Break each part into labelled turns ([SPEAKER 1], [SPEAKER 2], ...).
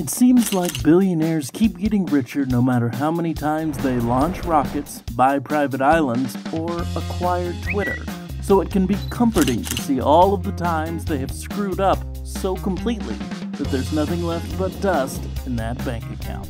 [SPEAKER 1] It seems like billionaires keep getting richer no matter how many times they launch rockets, buy private islands, or acquire Twitter. So it can be comforting to see all of the times they have screwed up so completely that there's nothing left but dust in that bank account.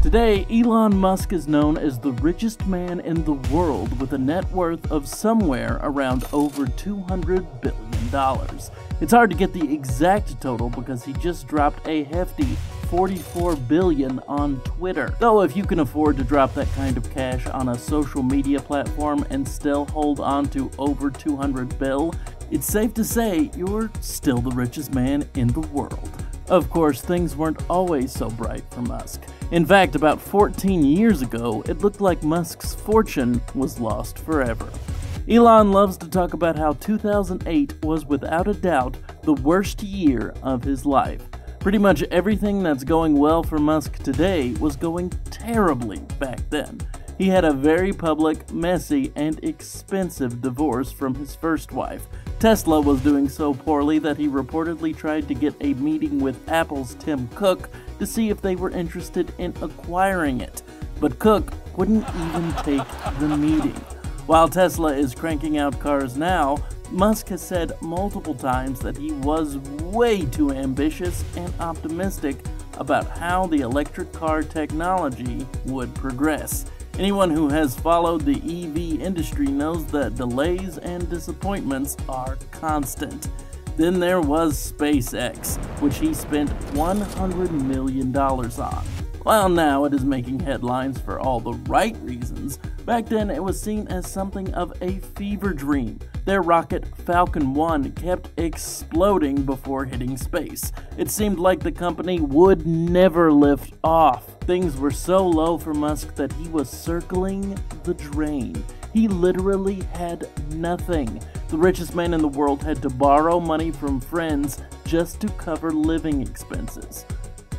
[SPEAKER 1] Today, Elon Musk is known as the richest man in the world with a net worth of somewhere around over $200 billion. It's hard to get the exact total because he just dropped a hefty $44 billion on Twitter. Though if you can afford to drop that kind of cash on a social media platform and still hold on to over $200 bill, it's safe to say you're still the richest man in the world. Of course, things weren't always so bright for Musk. In fact, about 14 years ago, it looked like Musk's fortune was lost forever. Elon loves to talk about how 2008 was without a doubt the worst year of his life. Pretty much everything that's going well for Musk today was going terribly back then. He had a very public, messy, and expensive divorce from his first wife. Tesla was doing so poorly that he reportedly tried to get a meeting with Apple's Tim Cook to see if they were interested in acquiring it. But Cook wouldn't even take the meeting. While Tesla is cranking out cars now, Musk has said multiple times that he was way too ambitious and optimistic about how the electric car technology would progress. Anyone who has followed the EV industry knows that delays and disappointments are constant. Then there was SpaceX, which he spent $100 million on. While now it is making headlines for all the right reasons, back then it was seen as something of a fever dream. Their rocket Falcon 1 kept exploding before hitting space. It seemed like the company would never lift off. Things were so low for Musk that he was circling the drain. He literally had nothing. The richest man in the world had to borrow money from friends just to cover living expenses.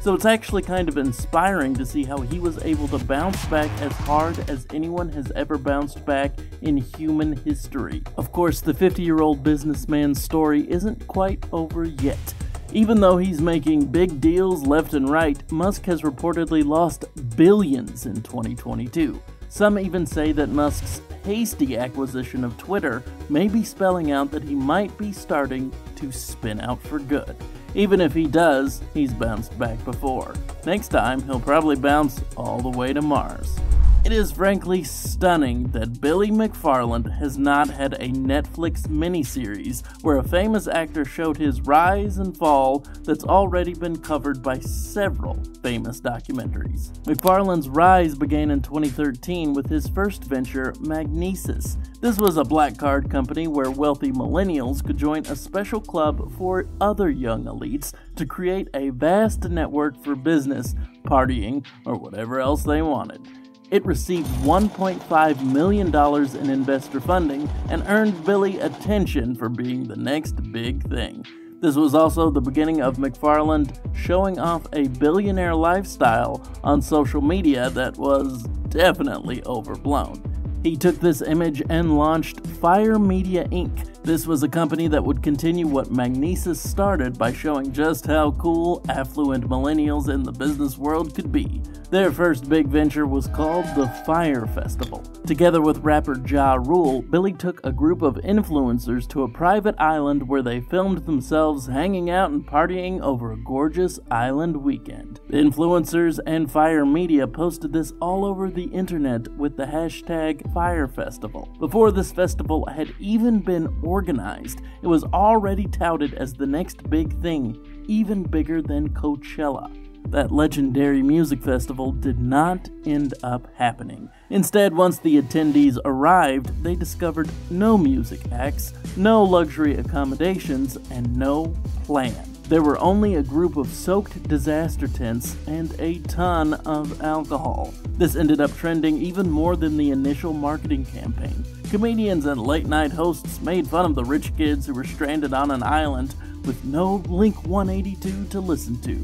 [SPEAKER 1] So it's actually kind of inspiring to see how he was able to bounce back as hard as anyone has ever bounced back in human history. Of course, the 50-year-old businessman's story isn't quite over yet. Even though he's making big deals left and right, Musk has reportedly lost billions in 2022. Some even say that Musk's hasty acquisition of Twitter may be spelling out that he might be starting to spin out for good. Even if he does, he's bounced back before. Next time, he'll probably bounce all the way to Mars. It is frankly stunning that Billy McFarland has not had a Netflix miniseries where a famous actor showed his rise and fall that's already been covered by several famous documentaries. McFarland's rise began in 2013 with his first venture, Magnesis. This was a black card company where wealthy millennials could join a special club for other young elites to create a vast network for business, partying, or whatever else they wanted. It received $1.5 million in investor funding and earned Billy attention for being the next big thing. This was also the beginning of McFarland showing off a billionaire lifestyle on social media that was definitely overblown. He took this image and launched Fyre Media Inc. This was a company that would continue what Magnesis started by showing just how cool affluent millennials in the business world could be. Their first big venture was called the Fyre Festival. Together with rapper Ja Rule, Billy took a group of influencers to a private island where they filmed themselves hanging out and partying over a gorgeous island weekend. The influencers and Fyre Media posted this all over the internet with the hashtag Fyre Festival. Before this festival had even been organized, it was already touted as the next big thing, even bigger than Coachella. That legendary music festival did not end up happening. Instead, once the attendees arrived, they discovered no music acts, no luxury accommodations, and no plan. There were only a group of soaked disaster tents and a ton of alcohol. This ended up trending even more than the initial marketing campaign. Comedians and late-night hosts made fun of the rich kids who were stranded on an island with no Blink 182 to listen to.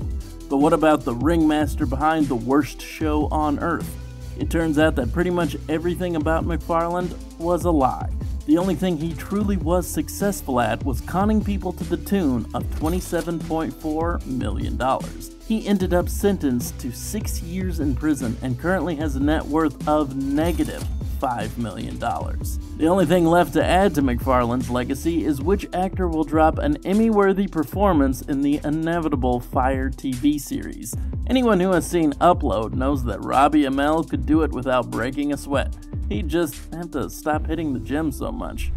[SPEAKER 1] But what about the ringmaster behind the worst show on earth? It turns out that pretty much everything about McFarland was a lie. The only thing he truly was successful at was conning people to the tune of $27.4 million. He ended up sentenced to 6 years in prison and currently has a net worth of negative $5 million. The only thing left to add to McFarland's legacy is which actor will drop an Emmy-worthy performance in the inevitable Fyre TV series. Anyone who has seen Upload knows that Robbie Amell could do it without breaking a sweat. He'd just have to stop hitting the gym so much.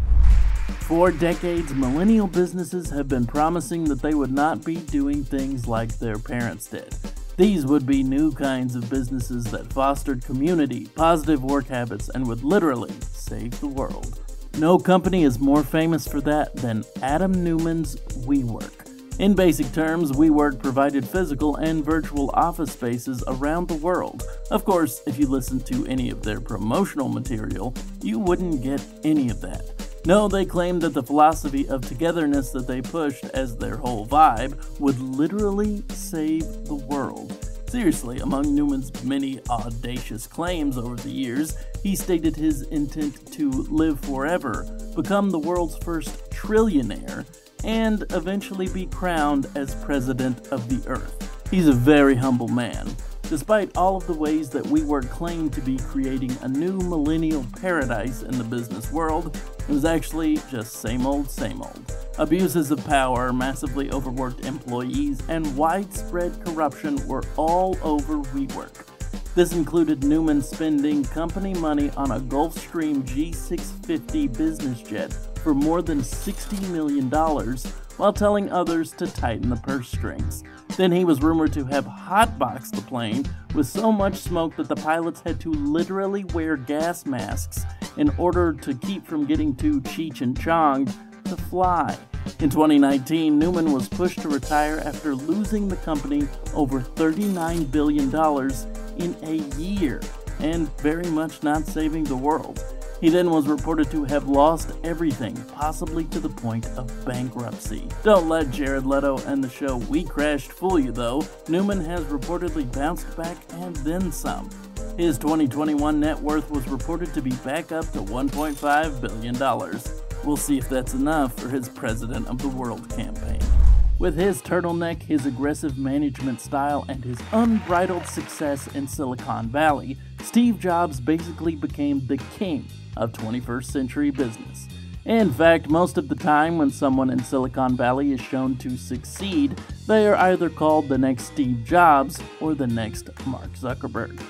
[SPEAKER 1] For decades, millennial businesses have been promising that they would not be doing things like their parents did. These would be new kinds of businesses that fostered community, positive work habits, and would literally save the world. No company is more famous for that than Adam Neumann's WeWork. In basic terms, WeWork provided physical and virtual office spaces around the world. Of course, if you listen to any of their promotional material, you wouldn't get any of that. No, they claimed that the philosophy of togetherness that they pushed as their whole vibe would literally save the world. Seriously, among Neumann's many audacious claims over the years, he stated his intent to live forever, become the world's first trillionaire, and eventually be crowned as president of the earth. He's a very humble man. Despite all of the ways that WeWork claimed to be creating a new millennial paradise in the business world, it was actually just same old, same old. Abuses of power, massively overworked employees, and widespread corruption were all over WeWork. This included Neumann spending company money on a Gulfstream G650 business jet for more than $60 million, while telling others to tighten the purse strings. Then he was rumored to have hotboxed the plane with so much smoke that the pilots had to literally wear gas masks in order to keep from getting too Cheech and Chonged to fly. In 2019, Neumann was pushed to retire after losing the company over $39 billion in a year, and very much not saving the world. He then was reported to have lost everything, possibly to the point of bankruptcy. Don't let Jared Leto and the show We Crashed fool you though. Neumann has reportedly bounced back and then some. His 2021 net worth was reported to be back up to $1.5 billion. We'll see if that's enough for his President of the World campaign. With his turtleneck, his aggressive management style, and his unbridled success in Silicon Valley, Steve Jobs basically became the king of 21st century business. In fact, most of the time when someone in Silicon Valley is shown to succeed, they are either called the next Steve Jobs or the next Mark Zuckerberg.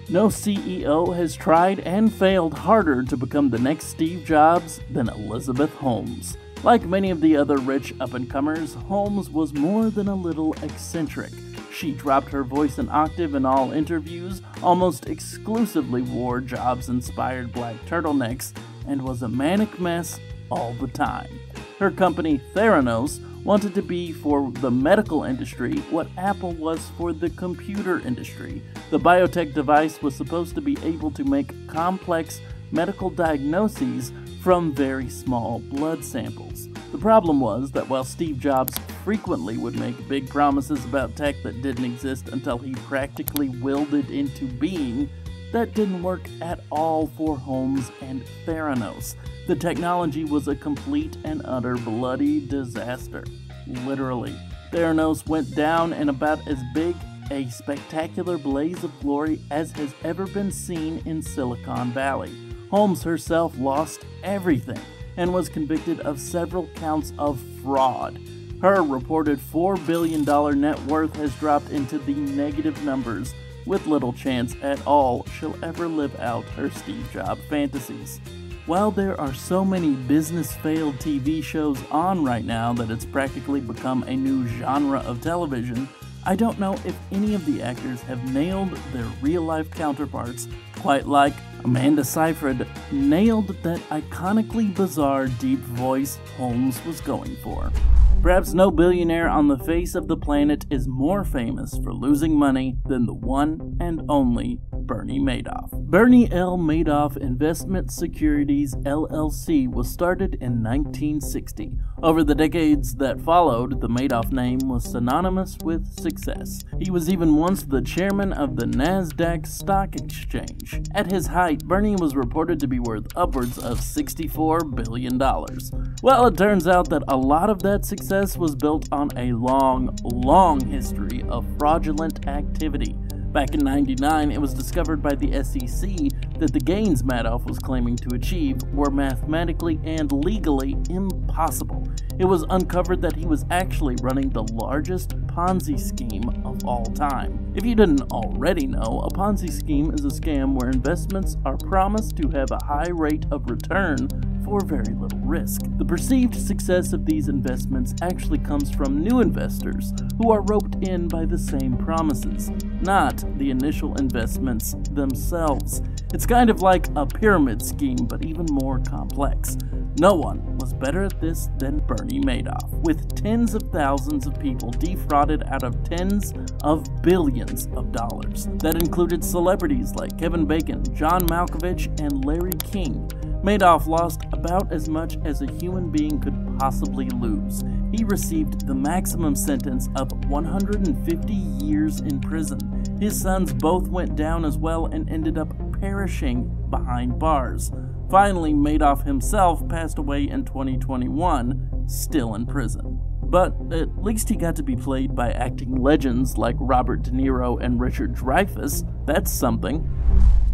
[SPEAKER 1] No CEO has tried and failed harder to become the next Steve Jobs than Elizabeth Holmes. Like many of the other rich up-and-comers, Holmes was more than a little eccentric. She dropped her voice an octave in all interviews, almost exclusively wore Jobs-inspired black turtlenecks, and was a manic mess all the time. Her company, Theranos, wanted to be for the medical industry what Apple was for the computer industry. The biotech device was supposed to be able to make complex medical diagnoses from very small blood samples. The problem was that while Steve Jobs frequently would make big promises about tech that didn't exist until he practically willed it into being, that didn't work at all for Holmes and Theranos. The technology was a complete and utter bloody disaster. Literally. Theranos went down in about as big a spectacular blaze of glory as has ever been seen in Silicon Valley. Holmes herself lost everything and was convicted of several counts of fraud. Her reported $4 billion net worth has dropped into the negative numbers, with little chance at all she'll ever live out her Steve Jobs fantasies. While there are so many business-failed TV shows on right now that it's practically become a new genre of television, I don't know if any of the actors have nailed their real-life counterparts quite like Amanda Seyfried nailed that iconically bizarre deep voice Holmes was going for. Perhaps no billionaire on the face of the planet is more famous for losing money than the one and only Bernie Madoff. Bernie L. Madoff Investment Securities LLC was started in 1960. Over the decades that followed, the Madoff name was synonymous with success. He was even once the chairman of the NASDAQ Stock Exchange. At his height, Bernie was reported to be worth upwards of $64 billion. Well, it turns out that a lot of that success was built on a long history of fraudulent activity. Back in '99, it was discovered by the SEC that the gains Madoff was claiming to achieve were mathematically and legally impossible. It was uncovered that he was actually running the largest Ponzi scheme of all time. If you didn't already know, a Ponzi scheme is a scam where investments are promised to have a high rate of return for very little risk. The perceived success of these investments actually comes from new investors who are roped in by the same promises, not the initial investments themselves. It's kind of like a pyramid scheme, but even more complex. No one was better at this than Bernie Madoff, with tens of thousands of people defrauded out of tens of billions of dollars. That included celebrities like Kevin Bacon, John Malkovich, and Larry King. Madoff lost about as much as a human being could possibly lose. He received the maximum sentence of 150 years in prison. His sons both went down as well and ended up perishing behind bars. Finally, Madoff himself passed away in 2021, still in prison. But at least he got to be played by acting legends like Robert De Niro and Richard Dreyfuss. That's something.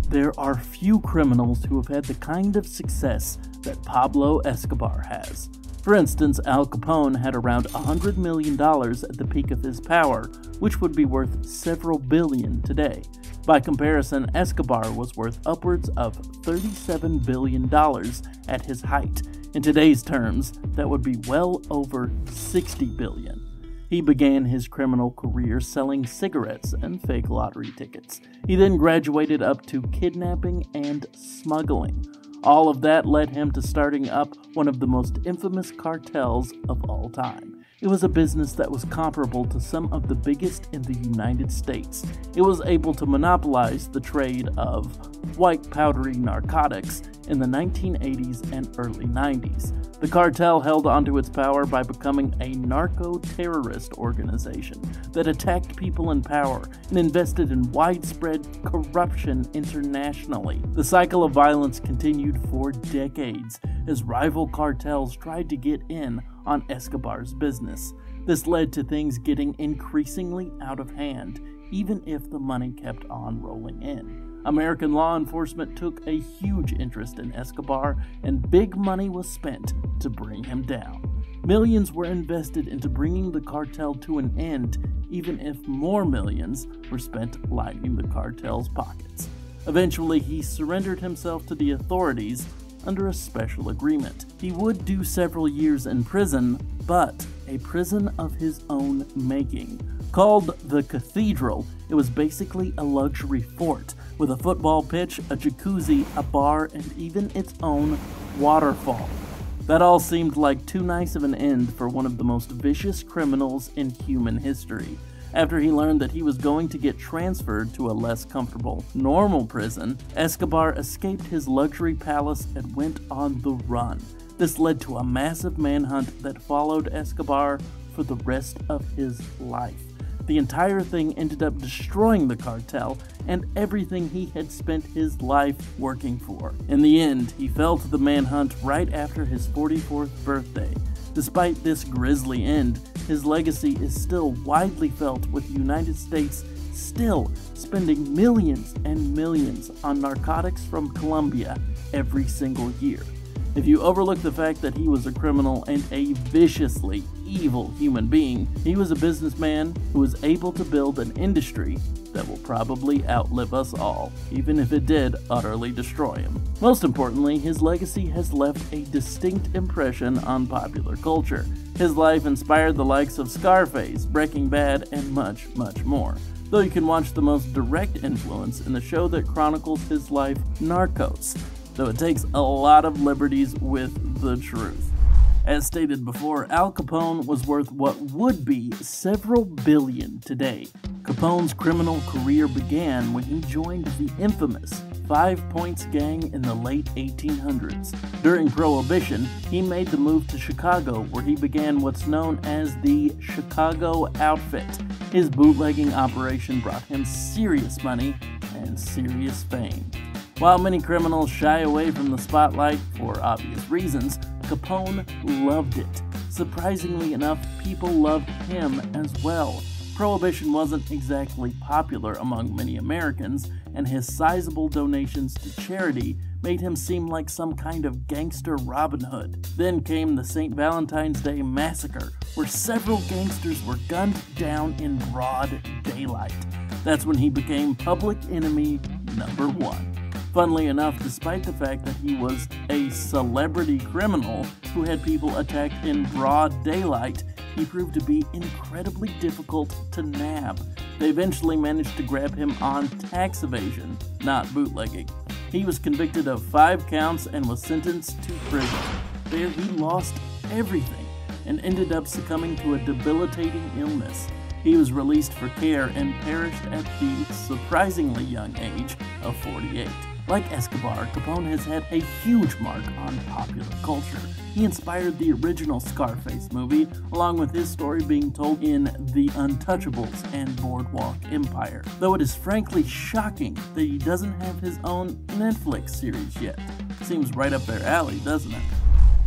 [SPEAKER 1] There are few criminals who have had the kind of success that Pablo Escobar has. For instance, Al Capone had around $100 million at the peak of his power, which would be worth several billion today. By comparison, Escobar was worth upwards of $37 billion at his height. In today's terms, that would be well over $60 billion. He began his criminal career selling cigarettes and fake lottery tickets. He then graduated up to kidnapping and smuggling. All of that led him to starting up one of the most infamous cartels of all time. It was a business that was comparable to some of the biggest in the United States. It was able to monopolize the trade of white powdery narcotics in the 1980s and early 90s. The cartel held onto its power by becoming a narco-terrorist organization that attacked people in power and invested in widespread corruption internationally. The cycle of violence continued for decades as rival cartels tried to get in on Escobar's business. This led to things getting increasingly out of hand, even if the money kept on rolling in. American law enforcement took a huge interest in Escobar, and big money was spent to bring him down. Millions were invested into bringing the cartel to an end, even if more millions were spent lining the cartel's pockets. Eventually, he surrendered himself to the authorities under a special agreement. He would do several years in prison, but a prison of his own making. Called the Cathedral, it was basically a luxury fort with a football pitch, a jacuzzi, a bar, and even its own waterfall. That all seemed like too nice of an end for one of the most vicious criminals in human history. After he learned that he was going to get transferred to a less comfortable, normal prison, Escobar escaped his luxury palace and went on the run. This led to a massive manhunt that followed Escobar for the rest of his life. The entire thing ended up destroying the cartel and everything he had spent his life working for. In the end, he fell to the manhunt right after his 44th birthday. Despite this grisly end, his legacy is still widely felt, with the United States still spending millions and millions on narcotics from Colombia every single year. If you overlook the fact that he was a criminal and a viciously evil human being, he was a businessman who was able to build an industry that will probably outlive us all, even if it did utterly destroy him. Most importantly, his legacy has left a distinct impression on popular culture. His life inspired the likes of Scarface, Breaking Bad, and much, much more. Though you can watch the most direct influence in the show that chronicles his life, Narcos, though it takes a lot of liberties with the truth. As stated before, Al Capone was worth what would be several billion today. Capone's criminal career began when he joined the infamous Five Points gang in the late 1800s. During Prohibition, he made the move to Chicago, where he began what's known as the Chicago Outfit. His bootlegging operation brought him serious money and serious fame. While many criminals shy away from the spotlight for obvious reasons, Capone loved it. Surprisingly enough, people loved him as well. Prohibition wasn't exactly popular among many Americans, and his sizable donations to charity made him seem like some kind of gangster Robin Hood. Then came the St. Valentine's Day Massacre, where several gangsters were gunned down in broad daylight. That's when he became public enemy number one. Funnily enough, despite the fact that he was a celebrity criminal who had people attacked in broad daylight, he proved to be incredibly difficult to nab. They eventually managed to grab him on tax evasion, not bootlegging. He was convicted of 5 counts and was sentenced to prison. There he lost everything and ended up succumbing to a debilitating illness. He was released for care and perished at the surprisingly young age of 48. Like Escobar, Capone has had a huge mark on popular culture. He inspired the original Scarface movie, along with his story being told in The Untouchables and Boardwalk Empire, though it is frankly shocking that he doesn't have his own Netflix series yet. Seems right up their alley, doesn't it?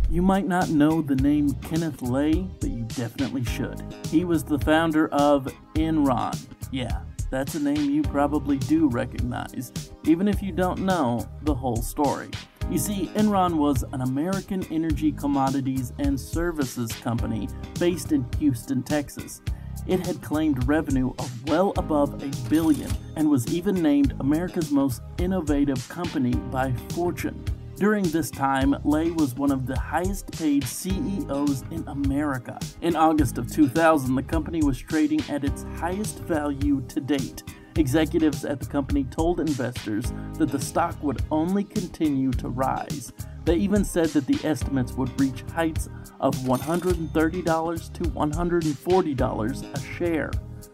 [SPEAKER 1] You might not know the name Kenneth Lay, but you definitely should. He was the founder of Enron. Yeah, that's a name you probably do recognize, even if you don't know the whole story. You see, Enron was an American energy commodities and services company based in Houston, Texas. It had claimed revenue of well above $1 billion and was even named America's most innovative company by Fortune. During this time, Lay was one of the highest paid CEOs in America. In August of 2000, the company was trading at its highest value to date. Executives at the company told investors that the stock would only continue to rise. They even said that the estimates would reach heights of $130 to $140 a share.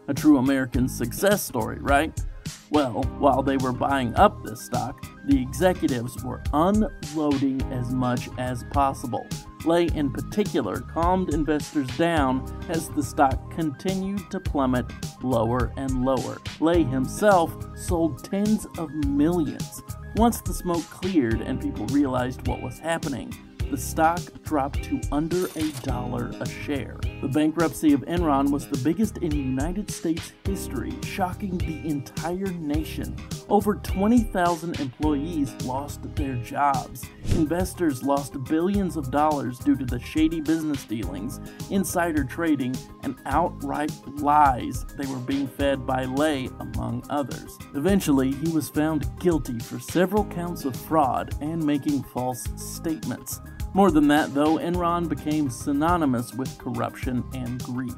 [SPEAKER 1] A true American success story, right? Well, while they were buying up this stock, the executives were unloading as much as possible. Lay in particular calmed investors down as the stock continued to plummet lower and lower. Lay himself sold tens of millions. Once the smoke cleared and people realized what was happening, the stock dropped to under $1 a share. The bankruptcy of Enron was the biggest in United States history, shocking the entire nation. Over 20,000 employees lost their jobs. Investors lost billions of dollars due to the shady business dealings, insider trading, and outright lies they were being fed by Lay, among others. Eventually, he was found guilty for several counts of fraud and making false statements. More than that, though, Enron became synonymous with corruption and greed.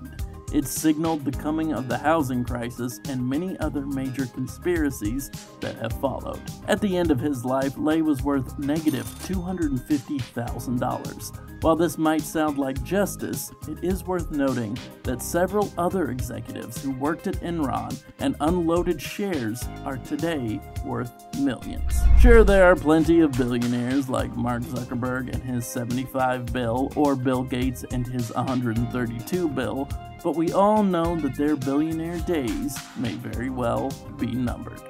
[SPEAKER 1] It signaled the coming of the housing crisis and many other major conspiracies that have followed. At the end of his life, Lay was worth negative $250,000. While this might sound like justice, it is worth noting that several other executives who worked at Enron and unloaded shares are today worth millions. Sure, there are plenty of billionaires like Mark Zuckerberg and his 75 bill, or Bill Gates and his 132 bill, but we all know that their billionaire days may very well be numbered.